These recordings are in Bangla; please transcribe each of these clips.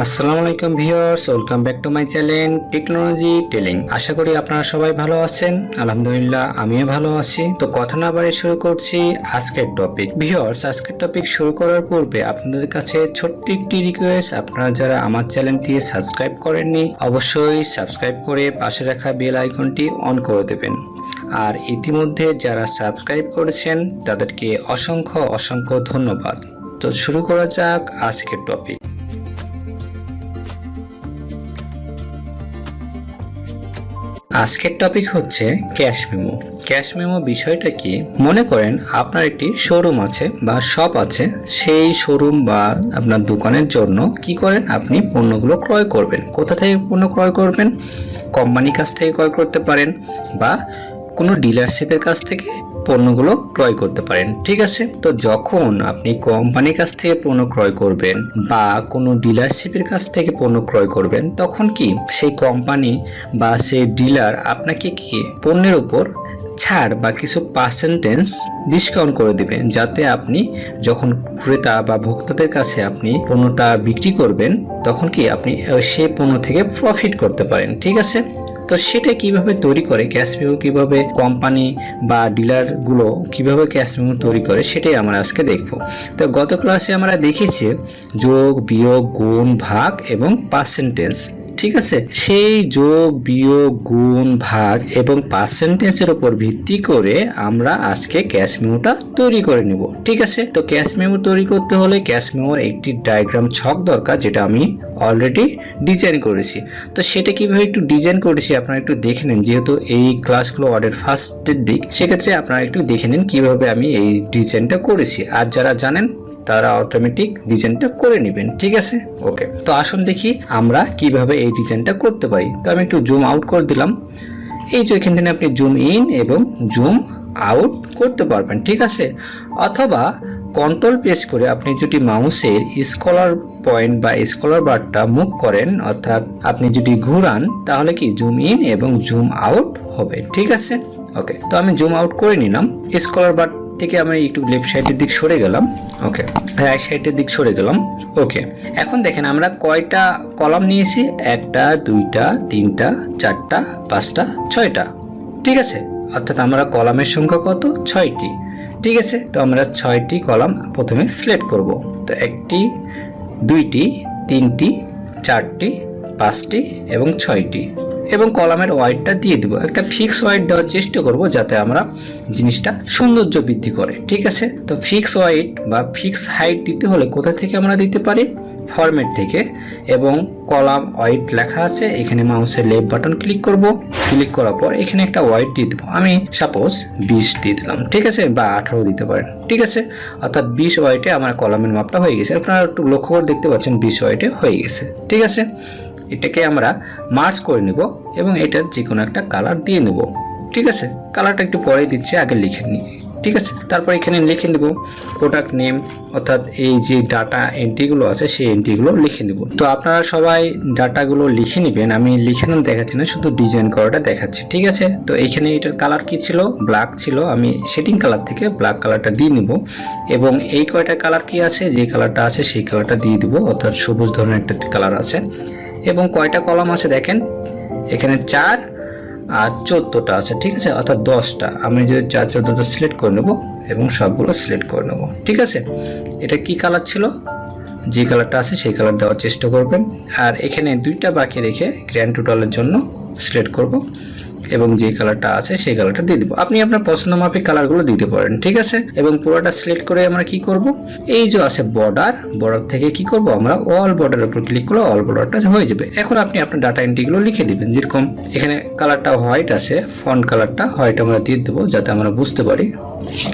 আসসালামু আলাইকুম viewers, welcome back to my channel technology telling. আশা করি আপনারা সবাই ভালো আছেন। আলহামদুলিল্লাহ আমিও ভালো আছি। তো কথা না বাড়িয়ে শুরু করছি আজকের টপিক। ভিউয়ার্স, আজকের টপিক শুরু করার পূর্বে আপনাদের কাছে ছোট্ট একটি রিকোয়েস্ট, আপনারা যারা আমার চ্যানেলটি সাবস্ক্রাইব করেননি অবশ্যই সাবস্ক্রাইব করে পাশে রাখা বেল আইকনটি অন করে দেবেন। আর ইতিমধ্যে যারা সাবস্ক্রাইব করেছেন তাদেরকে অসংখ্য অসংখ্য ধন্যবাদ। তো শুরু করা যাক আজকের টপিক। আজকের টপিক হচ্ছে ক্যাশ মেমো। ক্যাশ মেমো বিষয়টা কি? মনে করেন আপনার একটি শোরুম আছে বা শপ আছে, সেই শোরুম বা আপনার দোকানের জন্য কি করেন, আপনি পণ্যগুলো ক্রয় করবেন। কোথা থেকে পণ্য ক্রয় করবেন? কোম্পানির কাছ থেকে ক্রয় করতে পারেন বা কোনো ডিলারশিপের কাছ থেকে পণ্যগুলো ক্রয় করতে পারেন। ঠিক আছে, তো যখন আপনি কোম্পানির কাছ থেকে পণ্য ক্রয় করবেন বা কোনো ডিলারশিপের কাছ থেকে পণ্য ক্রয় করবেন, তখন কি সেই কোম্পানি বা সেই ডিলার আপনাকে কি পণ্যের উপর ছাড় বা কিছু পার্সেন্টেজ ডিসকাউন্ট করে দিবেন, যাতে আপনি যখন ক্রেতা বা ভোক্তাদের কাছে আপনি পণ্যটা বিক্রি করবেন তখন কি আপনি সেই পণ্য থেকে প্রফিট করতে পারেন। ঠিক আছে, তো সেটা কিভাবে তৈরি করে, ক্যাশ মেমো কিভাবে কোম্পানি বা ডিলারগুলো কিভাবে ক্যাশ মেমো তৈরি করে, সেটাই আমরা আজকে দেখব। তো গত ক্লাসে আমরা দেখেছি যোগ, বিয়োগ, গুণ, ভাগ এবং পার্সেন্টেজ। ঠিক আছে, সেই যোগ, বিয়োগ, গুণ, ভাগ এবং পার্সেন্টেজের উপর ভিত্তি করে আমরা আজকে ক্যাশ মেমোটা তৈরি করে নেব। ঠিক আছে, তো ক্যাশ মেমো তৈরি করতে হলে ক্যাশ মেমোর একটি ডায়াগ্রাম ছক দরকার, যেটা আমি অলরেডি ডিজাইন করেছি। তো সেটা কিভাবে একটু ডিজাইন করেছি আপনারা একটু দেখে নিন, যেহেতু এই ক্লাসগুলো অর্ডার ফার্স্টের দিক, সেক্ষেত্রে আপনারা একটু দেখে নিন কিভাবে আমি এই ডিজাইনটা করেছি। আর যারা জানেন তারা অটোমেটিক ডিজাইনটা করে নেবেন। ঠিক আছে, ওকে। তো আসুন দেখি আমরা কিভাবে এই ডিজাইনটা করতে পারি। তো আমি একটু জুম আউট করে দিলাম। এই যে এখান থেকে আপনি জুম ইন এবং জুম আউট করতে পারবেন। ঠিক আছে, অথবা কন্ট্রোল প্রেস করে আপনি যদি মাউসের স্কলার পয়েন্ট বা স্কলার বারটা মুভ করেন, অর্থাৎ আপনি যদি ঘুরান, তাহলে কি জুম ইন এবং জুম আউট হবে। ঠিক আছে, ওকে। তো আমি জুম আউট করে নিলাম। স্কলার বার থেকে আমি একটু লেফট সাইডের দিক সরে গেলাম, ওকে, রাইট সাইডের দিক সরে গেলাম, ওকে। এখন দেখেন আমরা কয়টা কলাম নিয়েছি, একটা, দুইটা, তিনটা, চারটা, পাঁচটা, ছয়টা। ঠিক আছে, অর্থাৎ আমরা কলামের সংখ্যা কত? 6টি। ঠিক আছে, তো আমরা 6টি কলাম প্রথমে সিলেক্ট করব। তো 1টি, 2টি, 3টি, 4টি, 5টি এবং 6টি, এবং কলামের ওয়াইডটা দিয়ে দেবো। একটা ফিক্স ওয়াইড দেওয়ার চেষ্টা করব যাতে আমরা জিনিসটা সৌন্দর্য বৃদ্ধি করে। ঠিক আছে, তো ফিক্স ওয়াইড বা ফিক্স হাইট দিতে হলে কোথা থেকে আমরা দিতে পারি? ফরম্যাট থেকে, এবং কলাম ওয়াইড লেখা আছে, এখানে মাউসের লেফট বাটন ক্লিক করব। ক্লিক করার পর এখানে একটা ওয়াইড দিয়ে দেবো, আমি সাপোজ 20 দিয়ে দিলাম। ঠিক আছে, বা 18 দিতে পারেন। ঠিক আছে, অর্থাৎ 20 ওয়াইডে আমার কলামের মাপটা হয়ে গেছে। আপনারা একটু লক্ষ্য করে দেখতে পাচ্ছেন 20 ওয়াইডে হয়ে গেছে। ঠিক আছে, এটাকে আমরা মার্জ করে নেব এবং এটার যে কোনো একটা কালার দিয়ে নেব। ঠিক আছে, কালারটা একটু পরে দিচ্ছি, আগে লিখে নিই। ঠিক আছে, তারপর এখানে লিখে নেব প্রোডাক্ট নেম, অর্থাৎ এই যে ডাটা এন্ট্রিগুলো আছে সেই এন্ট্রিগুলো লিখে নেব। তো আপনারা সবাই ডাটাগুলো লিখে নেবেন, আমি লিখে নাম দেখাচ্ছি না, শুধু ডিজাইন করাটা দেখাচ্ছি। ঠিক আছে, তো এইখানে এটার কালার কি ছিল? ব্ল্যাক ছিল। আমি শেডিং কালার থেকে ব্ল্যাক কালারটা দিয়ে নিব, এবং এই কয়টা কালার কি আছে, যে কালারটা আছে সেই কালারটা দিয়ে দিব, অর্থাৎ সবুজ ধরনের একটা কালার আছে। এবং কয়টা কলাম আছে দেখেন, এখানে 4 আর 14টা আছে। ঠিক আছে, অর্থাৎ 10টা। আমি যদি 4, 14টা সিলেক্ট করে নেব এবং সবগুলো সিলেক্ট করে নেব। ঠিক আছে, এটা কি কালার ছিল? যে কালারটা আছে সেই কালার দেওয়ার চেষ্টা করবেন। আর এখানে 2টা বাকি রেখে গ্র্যান্ড টোটালের জন্য সিলেক্ট করব এবং যে কালারটা আছে সেই কালারটা দিয়ে দেবো। আপনি আপনার পছন্দ মাফিক কালারগুলো দিতে পারেন। ঠিক আছে, এবং পুরোটা সিলেক্ট করে আমরা কি করব, এই যে আছে বর্ডার, বর্ডার থেকে কি করব, আমরা অল বর্ডারের উপর ক্লিক করলে অল বর্ডারটা হয়ে যাবে। এখন আপনি আপনার ডাটা এন্ট্রিগুলো লিখে দিবেন। যেরকম এখানে কালারটা হোয়াইট আছে, ফন্ট কালারটা হোয়াইট আমরা দিয়ে দেবো যাতে আমরা বুঝতে পারি।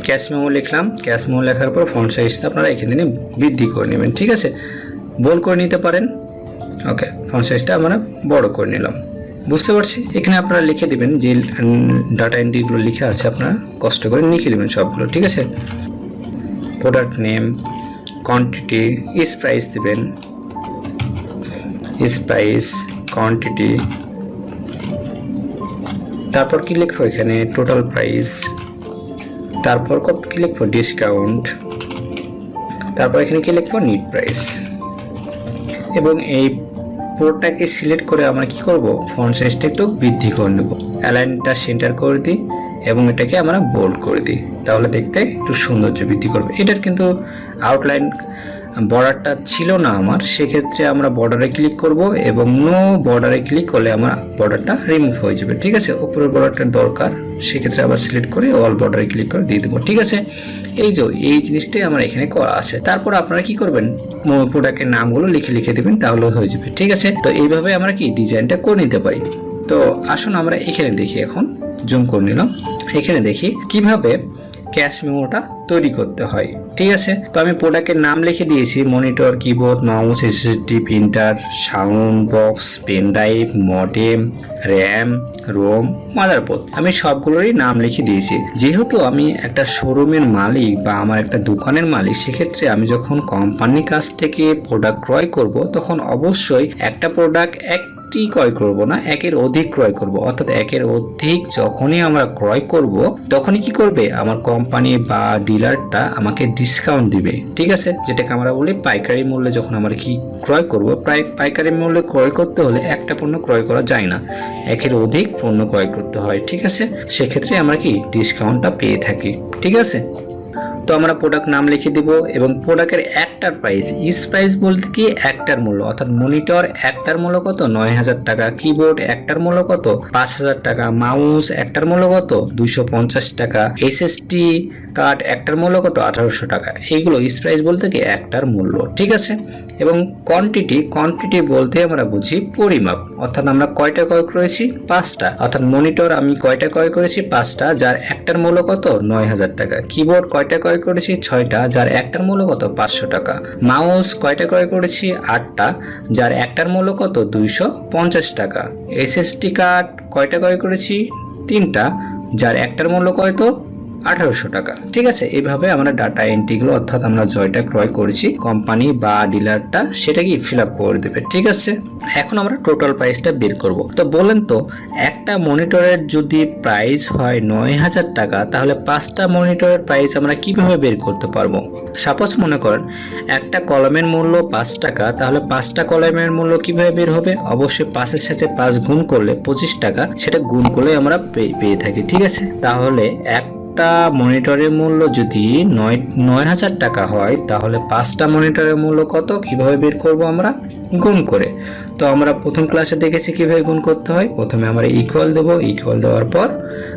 ক্যাশ মেমো লিখলাম, ক্যাশ মেমো লেখার পর ফন্ট সাইজটা আপনারা এখানে বৃদ্ধি করে নেবেন। ঠিক আছে, বোল্ড করে নিতে পারেন। ওকে, ফন্ট সাইজটা আমরা বড় করে নিলাম। বুঝতে পারছি। এখানে আপনারা লিখে দিবেন যে ডাটা এন্ট্রিগুলো লিখে আছে, আপনারা কষ্ট করে লিখে দিবেন সবগুলো। ঠিক আছে, প্রোডাক্ট নেম, কোয়ান্টিটি, ইস প্রাইস দিবেন, ইস প্রাইস, কোয়ান্টিটি, তারপর কি লিখবো এখানে টোটাল প্রাইস, তারপর কত কি লিখবো ডিসকাউন্ট, তারপর এখানে কি লিখবো নিট প্রাইস। এবং এই পোর্টটাকে সিলেক্ট করে আমরা কি করব, ফন্ট সাইজটা একটু বৃদ্ধি করে নেব, অ্যালাইনটা সেন্টার করে দিই এবং এটাকে আমরা বোল্ড করে দিই, তাহলে দেখতে একটু সৌন্দর্য বৃদ্ধি করবে। এটার কিন্তু আউটলাইন বর্ডারটা ছিল না আমার, সেক্ষেত্রে আমরা বর্ডারে ক্লিক করব এবং নো বর্ডারে ক্লিক করলে আমার বর্ডারটা রিমুভ হয়ে যাবে। ঠিক আছে, উপরের বর্ডারটা দরকার, সেক্ষেত্রে আবার সিলেক্ট করে অল বর্ডারে ক্লিক করে দিয়ে দেবো। ঠিক আছে, এই জিনিসটাই আমার এখানে করা আছে। তারপর আপনারা কি করবেন, প্রোডাক্টের নামগুলো লিখে দেবেন, তাহলে হয়ে যাবে। ঠিক আছে, তো এইভাবে আমরা কি ডিজাইনটা করে নিতে পারি। তো আসুন আমরা এখানে দেখি, এখন জুম করে নিলাম, এখানে দেখি কিভাবে ক্যাশ মেমোটা তৈরি করতে হয়। ঠিক আছে, তো আমি প্রোডাক্টের নাম লিখে দিয়েছি, monitor, keyboard, mouse, SSD, printer, sound box, pen drive, modem, RAM, ROM, motherboard, আমি সবগুলোরই নাম লিখে দিয়েছি। যেহেতু আমি একটা শোরুমের মালিক বা আমার একটা দোকানের মালিক, সেক্ষেত্রে আমি যখন কোম্পানির কাছ থেকে প্রোডাক্ট ক্রয় করব, তখন অবশ্যই একটা প্রোডাক্ট ক্রয় করব না, একের অধিক ক্রয় করব। অর্থাৎ একের অধিক যখনই আমরা ক্রয় করব, তখনই কি করবে, আমার কোম্পানি বা ডিলারটা আমাকে ডিসকাউন্ট দিবে। ঠিক আছে, যেটাকে আমরা বলি পাইকারি মূল্যে যখন আমরা কি ক্রয় করব, প্রায় পাইকারি মূল্যে ক্রয় করতে হলে একটা পণ্য ক্রয় করা যায় না, একের অধিক পণ্য ক্রয় করতে হয়। ঠিক আছে, সেক্ষেত্রে আমরা কি ডিসকাউন্টটা পেয়ে থাকি। ঠিক আছে, তো আমরা প্রোডাক্ট নাম লিখে দিব এবং প্রোডাক্টের একটার প্রাইস, ইস প্রাইস বলতে কি একটার মূল্য, অর্থাৎ মনিটর একটার মূল্য কত, 9,000 টাকা, কিবোর্ড একটার মূল্য কত, 5,000 টাকা, মাউস একটার মূল্য কত, 250 টাকা, এসএসডি কার্ড একটার মূল্য কত, 1800 টাকা। এইগুলো ইস প্রাইস বলতে কি একটার মূল্য। ঠিক আছে, এবং কোয়ান্টিটি বলতে আমরা বুঝি পরিমাপ, অর্থাৎ আমরা কয়টা ক্রয় করেছি, 5টা, অর্থাৎ মনিটর আমি কয়টা ক্রয় করেছি, 5টা, যার একটার মূল্য কত, 9,000 টাকা, কিবোর্ড কয়টা ক্রয় করেছি, 6টা, যার একটার মূল্য কত, 500 টাকা, মাউস কয়টা ক্রয় করেছি, 8টা, যার একটার মূল্য কত, 250 টাকা, এসএসডি কার্ড কয়টা ক্রয় করেছি, 3টা, যার একটার মূল্য কত, 1800 টাকা। ঠিক আছে, এইভাবে আমরা ডাটা এন্ট্রিগুলো, অর্থাৎ আমরা জয়টা ক্রয় করেছি, কোম্পানি বা ডিলারটা সেটা কি ফিল আপ করে দেবে। ঠিক আছে, এখন আমরা টোটাল প্রাইসটা বের করব। তো বলেন তো, একটা মনিটরের যদি প্রাইস হয় 9,000 টাকা, তাহলে 5টা মনিটরের প্রাইস আমরা কিভাবে বের করতে পারবো। সাপোজ মনে করেন একটা কলমের মূল্য 5 টাকা, তাহলে 5টা কলমের মূল্য কিভাবে বের হবে, অবশ্যই 5-এর সাথে 5 গুণ করলে 25 টাকা, সেটা গুণ করলে আমরা পেয়ে থাকি। ঠিক আছে, তাহলে একটা মনিটরের মূল্য যদি 9,000 টাকা হয়, তাহলে 5টা মনিটরের মূল্য কত, কিভাবে বের করব আমরা, গুণ করে। তো আমরা প্রথম ক্লাসে দেখেছি কিভাবে গুণ করতে হয়। প্রথমে আমরা ইকুয়াল দেব, ইকুয়াল দেওয়ার পর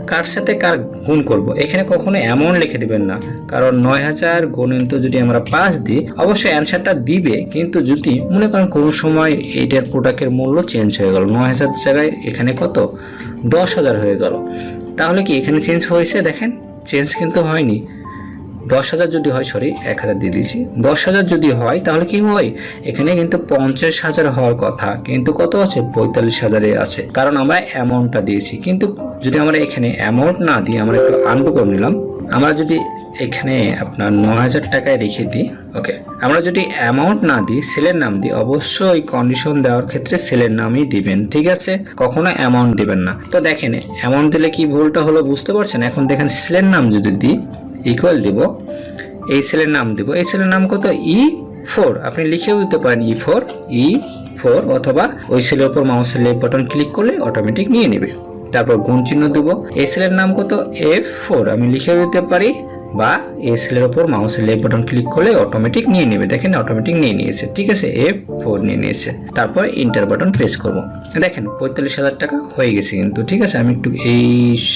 কার সাথে কার গুণ করব। এখানে কখনো অ্যামাউন্ট লিখে দিবেন না, কারণ 9,000 গুণিত যদি আমরা 5 দিই, অবশ্যই অ্যান্সারটা দিবে, কিন্তু যদি মনে করেন কোনো সময় এইটার প্রোডাক্টের মূল্য চেঞ্জ হয়ে গেল, 9,000 জায়গায় এখানে কত, 10,000 হয়ে গেল, তাহলে কি এখানে চেঞ্জ হয়েছে, দেখেন চেঞ্জ কিন্তু হয়নি। 10,000 যদি হয়, 1,000 দিয়ে দিয়েছি, 10,000 যদি হয়, তাহলে কি হয়, এখানে কিন্তু 50,000 হওয়ার কথা, কিন্তু কত আছে, 45,000 আছে, কারণ আমরা অ্যামাউন্টটা দিয়েছি। কিন্তু যদি আমরা এখানে অ্যামাউন্ট না দিই, আমরা একটু আনডু করে নিলাম, আমরা যদি এখানে আপনার 9,000 টাকায় রেখে দিই, ওকে, আমরা যদি অ্যামাউন্ট না দিই, সেলের নাম দিই, অবশ্যই কন্ডিশন দেওয়ার ক্ষেত্রে সেলের নামই দিবেন। ঠিক আছে, কখনো অ্যামাউন্ট দিবেন না। তো দেখেন অ্যামাউন্ট দিলে কি ভুলটা হলো বুঝতে পারছেন। এখন দেখেন সেলের নাম যদি দিই, ইকুয়াল দিব, এই সেলের নাম দিব, এই সেলের নাম কত, E4, আপনি লিখেও দিতে পারেন E4, অথবা ওই সেলের উপর মাউসের লেফট বাটন ক্লিক করলে অটোমেটিক নিয়ে নেবে। তারপর গুণ চিহ্ন দেব, এই সেলের নাম কত, F4, আমি লিখেও দিতে পারি, বা এই সেলের উপর মাউসের লেফট বাটন ক্লিক করলে অটোমেটিক নিয়ে নেবে। দেখেন অটোমেটিক নিয়ে নিয়েছে। ঠিক আছে, F4 নিয়ে নিয়েছে। তারপর এন্টার বাটন প্রেস করব, দেখেন 45,000 টাকা হয়ে গেছে কিন্তু। ঠিক আছে, আমি একটু এই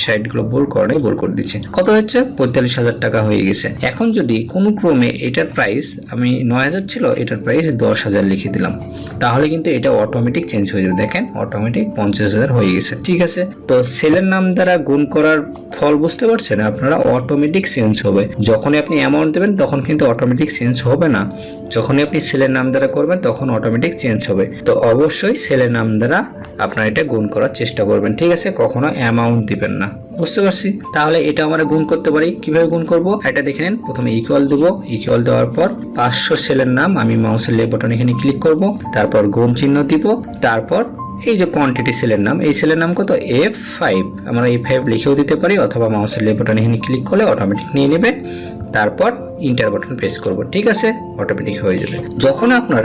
সাইডগুলো বোল্ড করে দিচ্ছি, কত হচ্ছে, 45,000 টাকা হয়ে গেছে। এখন যদি কোনো ক্রমে এটার প্রাইস, আমি 9,000 ছিল, এটার প্রাইস 10,000 লিখে দিলাম, তাহলে কিন্তু এটা অটোমেটিক চেঞ্জ হয়ে যাবে। দেখেন অটোমেটিক 50,000 হয়ে গেছে। ঠিক আছে, তো সেলের নাম দ্বারা গুণ করার ফল বুঝতে পারছেন আপনারা, অটোমেটিক চেঞ্জ হবে। যখনই আপনি অ্যামাউন্ট দেবেন তখন কিন্তু অটোমেটিক চেঞ্জ হবে না, যখনই আপনি সেলের নাম দ্বারা করবেন তখন অটোমেটিক চেঞ্জ হবে। তো অবশ্যই সেলের নাম দ্বারা আপনারা এটা গুণ করার চেষ্টা করবেন। ঠিক আছে, কখনো অ্যামাউন্ট দিবেন না, বুঝতে পারছি। তাহলে এটা আমরা গুণ করতে পারি, কিভাবে গুণ করব এটা দেখে নেন। প্রথমে ইকুয়াল দেব, ইকুয়াল দেওয়ার পর 500 সেলের নাম, আমি মাউসের লেফট বাটন এখানে ক্লিক করব, তারপর গুণ চিহ্ন দিব, তারপর এই যে কোয়ান্টিটি সেলের নাম, এই সেলের নাম কত, F5, আমরা F5 লিখেও দিতে পারি, অথবা মাউসের লেফট বাটন এখানে ক্লিক করলে অটোমেটিক নিয়ে নেবে। তারপর ইন্টার বাটন প্রেস করব, ঠিক আছে, অটোমেটিক হয়ে যাবে। যখন আপনার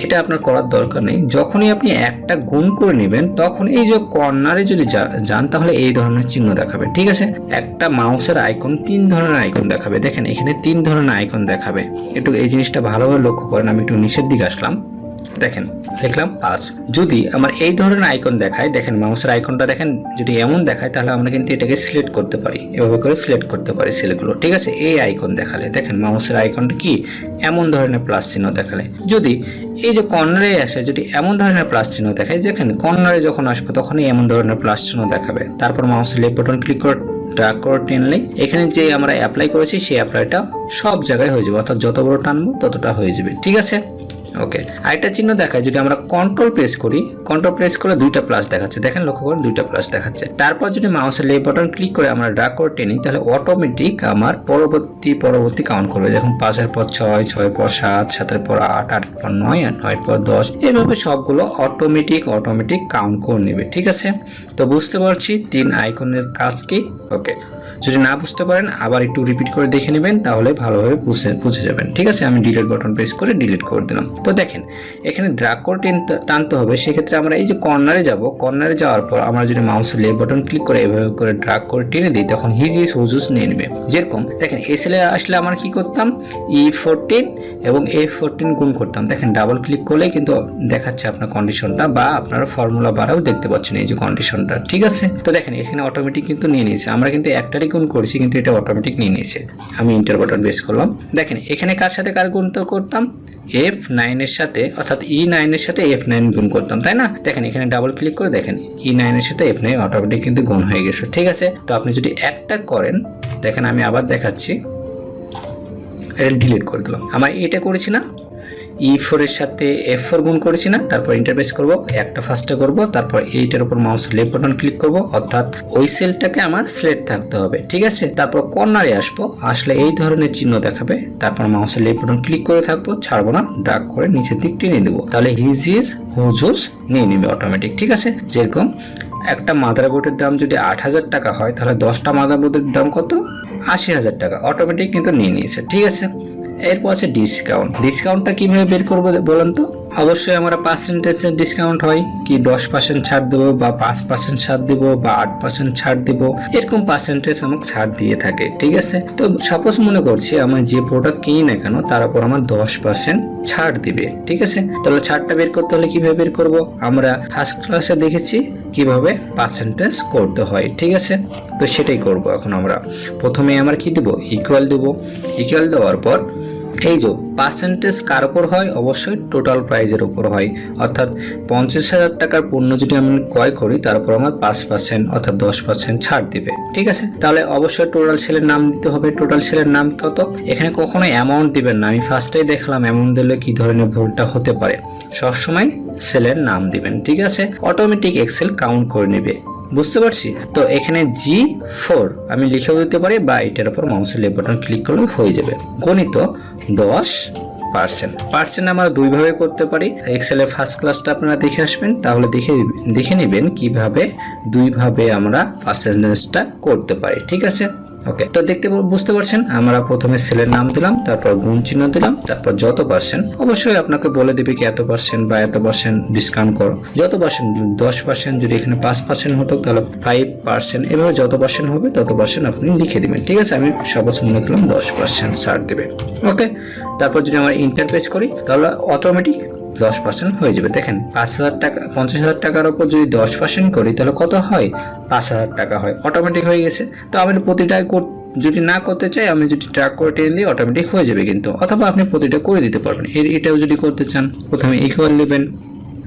এটা আপনার করার দরকার নেই, যখনই আপনি একটা গুণ করে নেবেন তখন এই যে কর্নারে যদি যান তাহলে এই ধরনের চিহ্ন দেখাবে, ঠিক আছে। একটা মাউসের আইকন 3 ধরনের আইকন দেখাবে, দেখেন এখানে 3 ধরনের আইকন দেখাবে। একটু এই জিনিসটা ভালোভাবে লক্ষ্য করেন। আমি একটু নিচের দিকে আসলাম, দেখেন লিখলাম 5। যদি আমার এই ধরনের আইকন দেখায়, দেখেন মাউসের আইকনটা দেখেন যদি এমন দেখায় তাহলে আমরা কিন্তু এটাকে সিলেক্ট করতে পারি, এভাবে করে সিলেক্ট করতে পারি সেলগুলো, ঠিক আছে। এই আইকন দেখালে দেখেন মাউসের আইকনটা কি এমন ধরনের প্লাস চিহ্ন দেখালে, যদি এই যে কর্নারে আসে যদি এমন ধরনের প্লাস চিহ্ন দেখায়, দেখেন কর্নারে যখন আসবে তখনই এমন ধরনের প্লাস চিহ্ন দেখাবে। তারপর মাউসের লেফট বাটন ক্লিক করে ড্র্যাগ করে টেনলে এখানে যে আমরা অ্যাপ্লাই করেছি সেই অ্যাপ্লাইটা সব জায়গায় হয়ে যাবে, অর্থাৎ যত বড় টানবো ততটা হয়ে যাবে, ঠিক আছে। ওকে, আরেকটা চিহ্ন দেখায় যদি আমরা কন্ট্রোল প্রেস করি, কন্ট্রোল প্রেস করলে 2টা প্লাস দেখাচ্ছে, দেখেন লক্ষ্য করুন 2টা প্লাস দেখাচ্ছে। তারপর যদি মাউসের লেফট বাটন ক্লিক করে আমরা ড্র্যাগ করে টেনি তাহলে অটোমেটিক আমার পরবর্তী কাউন্ট করবে, যখন 5-এর পর 6, 6-এর পর 7, 7-এর পর 8, 8-এর পর 9, আর 9-এর পর 10, এভাবে সবগুলো অটোমেটিক কাউন্ট করে নেবে, ঠিক আছে। তো বুঝতে পারছি 3 আইকনের কাজ কি। ওকে, যদি না বুঝতে পারেন আবার একটু রিপিট করে দেখে নেবেন, তাহলে ভালোভাবে বুঝে যাবেন, ঠিক আছে। আমি ডিলিট বাটন প্রেস করে ডিলিট করে দিলাম। তো দেখেন এখানে ড্র্যাগ করে টানতে হবে, সেক্ষেত্রে আমরা এই যে কর্নারে যাব, কর্নারে যাওয়ার পর আমরা যদি মাউসের লেফট বাটন ক্লিক করে এভাবে করে ড্র্যাগ করে টেনে দিই তখন হিজিস হুজুস নিয়ে নেবে। যেরকম দেখেন এই সেলে আসলে আমরা কি করতাম, E14 এবং F14 গুণ করতাম, দেখেন ডাবল ক্লিক করলে কিন্তু দেখাচ্ছে আপনার কন্ডিশনটা, বা আপনারা ফর্মুলা বারাও দেখতে পাচ্ছেন এই যে কন্ডিশনটা, ঠিক আছে। তো দেখেন এখানে অটোমেটিক কিন্তু নিয়ে নিয়েছে, আমরা কিন্তু একটারই গুণ করেছি কিন্তু এটা অটোমেটিক নিয়ে নিয়েছে। আমি ইন্টার বাটন প্রেস করলাম, দেখেন এখানে কার সাথে কার গুণ করতাম, F9 এর সাথে, অর্থাৎ E9 এর সাথে F9 গুণ করতাম, তাই না। দেখেন এখানে ডাবল ক্লিক করে দেখেন E9 এর সাথে F9 অটোমেটিক কিন্তু গুণ হয়ে গেছে, ঠিক আছে। তো আপনি যদি একটা করেন, দেখেন আমি আবার দেখাচ্ছি, এটা ডিলিট করে দিলাম। আমার এটা করেছি না, E4 এর সাথে F4 গুণ করেছি না, তারপর ইন্টারপ্রেস করব, একটা ফার্স্টে করব, তারপর এইটার উপর মাউসের লেফট বাটন ক্লিক করব, অর্থাৎ ওই সেলটাকে আমার সিলেক্ট থাকতে হবে, ঠিক আছে। তারপর কর্নারে আসবো, আসলে এই ধরনের চিহ্ন দেখাবে, তারপর মাউসের লেফট বাটন ক্লিক করে থাকবো, ছাড়বো না, ড্র্যাগ করে নিচের দিক টেনে দেবো, তাহলে হিজিস হুজুস নিয়ে নেবে অটোমেটিক, ঠিক আছে। যেরকম একটা মাদারবোর্ডের দাম যদি 8,000 টাকা হয় তাহলে 10টা মাদারবোর্ডের দাম কত, 80,000 টাকা, অটোমেটিক কিন্তু নিয়ে নিয়েছে, ঠিক আছে। এরপর আছে ডিসকাউন্টটা কিভাবে বের করবো বলেন তো। অবশ্যই আমরা পার্সেন্টেজের ডিসকাউন্ট হয় কি 10% ছাড় দেবো, বা 5% ছাড় দেবো, বা 8% ছাড় দেবো, এরকম পার্সেন্টেজ আমাকে ছাড় দিয়ে থাকে, ঠিক আছে। তো সাপোজ মনে করছি আমার যে প্রোডাক্ট কিনি না কেন তার উপর আমার 10% ছাড় দিবে, ঠিক আছে। তাহলে ছাড়টা বের করতে হলে কিভাবে বের করব, আমরা ফার্স্ট ক্লাসে দেখেছি কিভাবে পার্সেন্টেজ করতে হয়, ঠিক আছে। তো সেটাই করব এখন আমরা। প্রথমে আমরা কি দেব, ইকুয়াল দেব, ইকুয়াল দেওয়ার পর এই যে পার্সেন্টেজ কার উপর হয়, অবশ্যই টোটাল প্রাইজের উপর হয়, অর্থাৎ 50,000 টাকার পণ্য যদি আমি ক্রয় করি তার উপর আমার 5% অর্থাৎ 10% ছাড় দিবে, ঠিক আছে। তাহলে অবশ্যই টোটাল সেলের নাম দিতে হবে, টোটাল সেলের নাম কত, এখানে কখনো অ্যামাউন্ট দিবেন না, আমি ফার্স্টেই দেখলাম অ্যামাউন্ট দিলে কি ধরনের ভুলটা হতে পারে, সবসময় সেলের নাম দিবেন, ঠিক আছে। অটোমেটিক এক্সেল কাউন্ট করে নেবে, বুঝতে পারছি। তো এখানে G4 আমি লিখেও দিতে পারি, বা এটার উপর মাউসের লেফট বাটন ক্লিক করলে হয়ে যাবে, গণিত 10%। আমরা দুইভাবে করতে পারি, এক্সেলের ফার্স্ট ক্লাসটা আপনারা দেখে আসবেন, তাহলে দেখে নেবেন কিভাবে দুইভাবে আমরা পার্সেন্টেজটা করতে পারি, ঠিক আছে। ওকে, তো বুঝতে পারছেন, আমরা প্রথমে সেলের নাম দিলাম, তারপর গুণ চিহ্ন দিলাম, তারপর যত পার্সেন্ট, অবশ্যই আপনাকে বলে দিবে কি এত পার্সেন্ট বা এত পার্সেন্ট ডিসকাউন্ট করো, যত পার্সেন্ট, 10% যদি এখানে 5% হতো তাহলে 5%, এভাবে যত পার্সেন্ট হবে তত পার্সেন্ট আপনি লিখে দিবেন, ঠিক আছে। আমি সাপোজ মনে করলাম 10% ছাড় দেবে, ওকে। তারপর যদি আমরা ইন্টারপ্রেস করি তাহলে অটোমেটিক 10% হয়ে যাবে। দেখেন 5,000 টাকা, 50,000 টাকার উপর যদি 10% করি তাহলে কত হয়, 5,000 টাকা হয়, অটোমেটিক হয়ে গেছে। তো আমি প্রতিটা যদি না করতে চাই, আমি যদি ট্র্যাক করে টেনে দিই অটোমেটিক হয়ে যাবে কিন্তু, অথবা আপনি প্রতিটা করে দিতে পারবেন। এটাও যদি করতে চান প্রথমে ইকুয়াল নেবেন,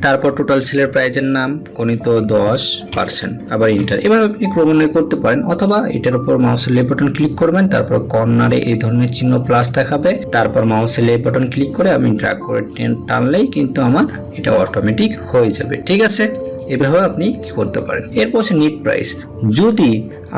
তারপর টোটাল সেলের প্রাইজের নাম গণিত 10%, আবার ইন্টার, এভাবে আপনি ক্রমান্বয়ে করতে পারেন, অথবা এটার উপর মাউসের লেফট বাটন ক্লিক করবেন, তারপর কর্নারে এই ধরনের চিহ্ন প্লাস দেখাবে, তারপর মাউসের লেফট বাটন ক্লিক করে আমি ড্র্যাগ করে টানলেই কিন্তু আমার এটা অটোমেটিক হয়ে যাবে, ঠিক আছে। এভাবে আপনি কি করতে পারেন। এরপর হচ্ছে নিট প্রাইস, যদি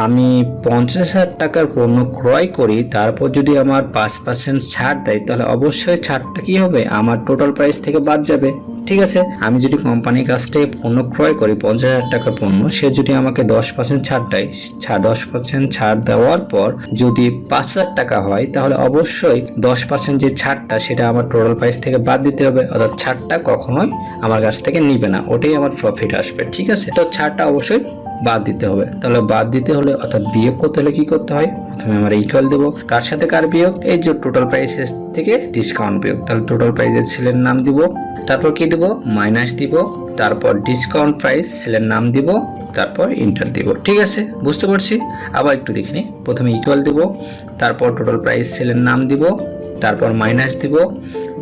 আমি 50,000 টাকার পণ্য ক্রয় করি, তারপর যদি আমার 5% ছাড় দেয়, তাহলে অবশ্যই ছাড়টা কি হবে, আমার টোটাল প্রাইস থেকে বাদ যাবে। ঠিক আছে, আমি যদি কোম্পানির কাছ থেকে পণ্য ক্রয় করি 50,000 টাকার পণ্য, সে যদি আমাকে 10% ছাড় দেয়, 10% ছাড় দেওয়ার পর যদি 5,000 টাকা হয়, তাহলে অবশ্যই 10% যে ছাড়টা সেটা আমার টোটাল প্রাইস থেকে বাদ দিতে হবে। অর্থাৎ ছাড়টা কখনোই আমার কাছ থেকে নিবে না, ওটাই আমার প্রফিট আসবে। ঠিক আছে, তো ছাড়টা অবশ্যই বাদ দিতে হবে। তাহলে বাদ দিতে হলে অর্থাৎ বিয়োগ করতে হলে কি করতে হয়, প্রথমে আমরা ইকুয়াল দেব, কার সাথে কার বিয়োগ, এই যে টোটাল প্রাইসের থেকে ডিসকাউন্ট বিয়োগ। তাহলে টোটাল প্রাইসের সেলের নাম দিব, তারপর কি দিব, মাইনাস দিব, তারপর ডিসকাউন্ট প্রাইস সেলের নাম দিব, তারপর ইন্টার দিব। ঠিক আছে, বুঝতে পারছি। আবার একটু দেখে নিই, প্রথমে ইকুয়াল দেব, তারপর টোটাল প্রাইস সেলের নাম দিব, তারপর মাইনাস দিব,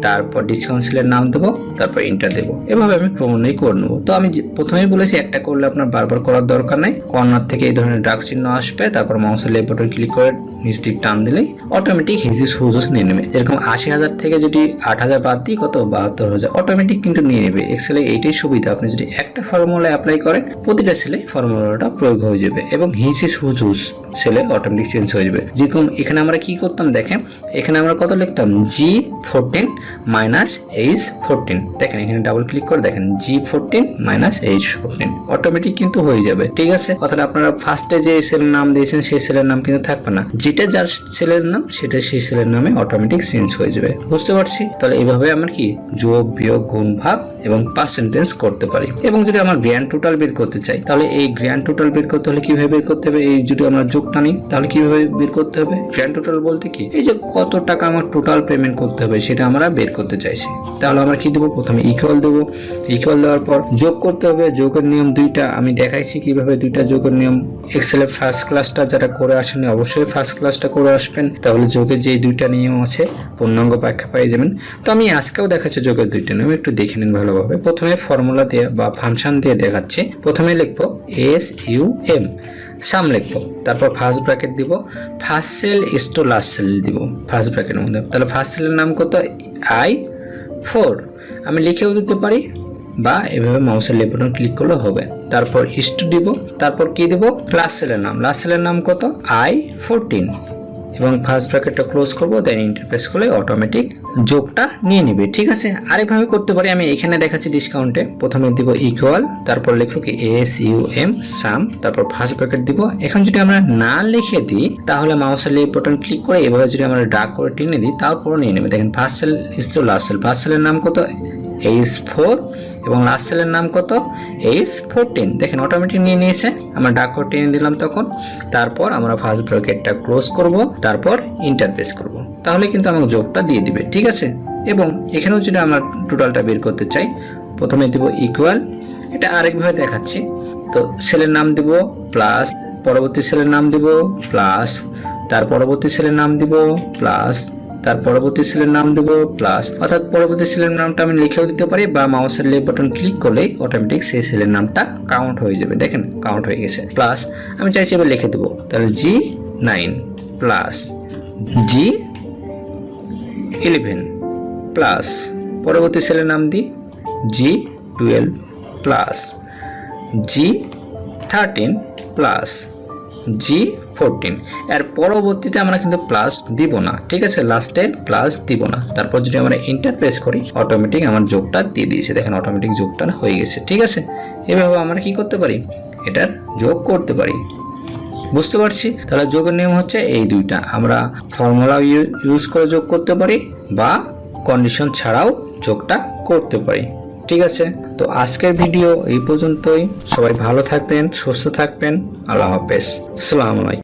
তারপর ডিসকাউন্ট সেলের নাম দেবো, তারপর ইন্টার দেবো। এভাবে আমি ক্রমান্বয়ে করে নেবো। তো আমি প্রথমেই বলেছি একটা করলে আপনার বারবার করার দরকার নাই। কর্নার থেকে এই ধরনের ডাক চিহ্ন আসবে, তারপর মাউসের লেফট বাটন ক্লিক করে নিচ দিক টান দিলেই অটোমেটিক হিজিস হুজুস নিয়ে নেবে। যেরকম 80,000 থেকে যদি 8,000 বাদ দিই কত, 72,000 অটোমেটিক কিন্তু নিয়ে নেবে। এক্সেলে এইটাই সুবিধা, আপনি যদি একটা ফর্মুলা অ্যাপ্লাই করেন প্রতিটা সেলে ফর্মুলাটা প্রয়োগ হয়ে যাবে এবং হিজিস হুজুস সেলে অটোমেটিক চেঞ্জ হয়ে যাবে। যেরকম এখানে আমরা কি করতাম দেখেন, এখানে আমরা কত লিখতাম, G14 মাইনাস H14। দেখেন এখানে ডাবল ক্লিক করে দেখেন G14 মাইনাস H14 অটোমেটিক কিন্তু হয়ে যাবে। ঠিক আছে, অর্থাৎ আপনারা ফার্স্টে যে সেলের নাম দিয়েছেন সেই সেলের নাম কিন্তু থাকবে না, যেটা যার সেলের নাম সেটা সেই সেলের নামে অটোমেটিক চেঞ্জ হয়ে যাবে। বুঝতে পারছি। তাহলে এইভাবে আমরা কি যোগ বিয়োগ গুণ ভাগ এবং পার্সেন্টেজ করতে পারি। এবং যদি আমার গ্র্যান্ড টোটাল বের করতে চাই, তাহলে এই গ্র্যান্ড টোটাল বের করতে হলে কিভাবে বের করতে হবে, এই যদি আমরা যোগটা নিই তাহলে কিভাবে বের করতে হবে, গ্র্যান্ড টোটাল বলতে কি, এই যে কত টাকা আমার টোটাল পেমেন্ট করতে হবে সেটা আমরা বের করতে চাইছি। তাহলে আমরা কি দেবো, প্রথমে ইকুয়াল দেবো, ইকুয়াল দেওয়ার পর যোগ করতে হবে। যোগের নিয়ম দুইটা আমি দেখাইছি কিভাবে দুইটা যোগের নিয়ম। এক্সেলে ফার্স্ট ক্লাসটা যারা করে আসেনি অবশ্যই ফার্স্ট ক্লাসটা করে আসবেন, তাহলে যোগের যে দুইটা নিয়ম আছে পূর্ণাঙ্গ ব্যাখ্যা পেয়ে যাবেন। তো আমি আজকেও দেখাচ্ছি যোগের দুইটা নিয়ম, একটু দেখে নিন ভালোভাবে। প্রথমে ফর্মুলা দিয়ে বা ফাংশন দিয়ে দেখাচ্ছি। প্রথমে লিখবো SUM সাম লিখবো, তারপর ফার্স্ট ব্র্যাকেট দিব, first cell is to last cell দিব ফার্স্ট ব্র্যাকেটের মধ্যে। তাহলে ফার্স্ট সেলের নাম কত, I4 আমি লিখেও দিতে পারি বা এভাবে মাউসের লেফট বাটন ক্লিক করলে হবে। তারপর ইজ টু দিব, তারপর কি দিব, লাস্ট সেলের নাম, লাস্ট সেলের নাম কত, I14 এবং ফার্স্ট ব্র্যাকেটটা ক্লোজ করব, দেন ইন্টারপ্রেস করলে অটোমেটিক যোগটা নিয়ে নেবে। ঠিক আছে, আরেকভাবে করতে পারি, আমি এখানে দেখাচ্ছি ডিসকাউন্টে। প্রথমে দিব ইকুয়াল, তারপর লিখব কি SUM সাম, তারপর ফার্স্ট ব্র্যাকেট দিব। এখন যদি আমরা না লিখে দিই তাহলে মাউসের লেফট বাটন ক্লিক করে এভাবে যদি আমরা ড্র্যাগ করে টেনে দিই তারপর নিয়ে নেবে। দেখেন first cell is to last cell, first সেলের নাম কত, H4 এবং লাস্ট সেলের নাম কত, H14। দেখেন অটোমেটিক নিয়ে নিয়েছে, আমরা ডাক করে টেনে দিলাম তখন। তারপর আমরা ফার্স্ট ব্র্যাকেটটা ক্লোজ করব, তারপর ইন্টারপ্রেস করব, তাহলে কিন্তু আমাকে যোগটা দিয়ে দিবে। ঠিক আছে, এবং এখানেও যদি আমরা টোটালটা বের করতে চাই, প্রথমে দিব ইকুয়াল, এটা আরেকভাবে দেখাচ্ছি। তো সেলের নাম দিব প্লাস, পরবর্তী সেলের নাম দিব প্লাস, তার পরবর্তী সেলের নাম দিব প্লাস, তার পরবর্তী সেলের নাম দেব প্লাস। অর্থাৎ পরবর্তী সেলের নামটা আমি লিখেও দিতে পারি বা মাউসের লেফট বাটন ক্লিক করলেই অটোমেটিক সেই সেলের নামটা কাউন্ট হয়ে যাবে। দেখেন কাউন্ট হয়ে গেছে। প্লাস আমি চাইছি এবার লিখে দেবো, তাহলে G9 প্লাস G11 প্লাস, পরবর্তী সেলের নাম দিই G12 plus, G13 plus, G14। এর পরবর্তীতে আমরা কিন্তু প্লাস দিব না। ঠিক আছে, লাস্টে প্লাস দিব না। তারপর যদি আমরা এন্টার প্রেস করি অটোমেটিক আমার যোগটা দিয়ে দিয়েছে। দেখেন অটোমেটিক যোগটা হয়ে গেছে। ঠিক আছে, এভাবে আমরা কি করতে পারি, এটার যোগ করতে পারি। বুঝতে পারছি। তাহলে যোগের নিয়ম হচ্ছে এই দুইটা, আমরা ফর্মুলা ইউজ করে যোগ করতে পারি বা কন্ডিশন ছাড়াও যোগটা করতে পারি। ঠিক আছে, তো আজকের ভিডিও এই পর্যন্তই। সবাই ভালো থাকবেন, সুস্থ থাকবেন। আল্লাহ হাফেজ, আসসালামু আলাইকুম।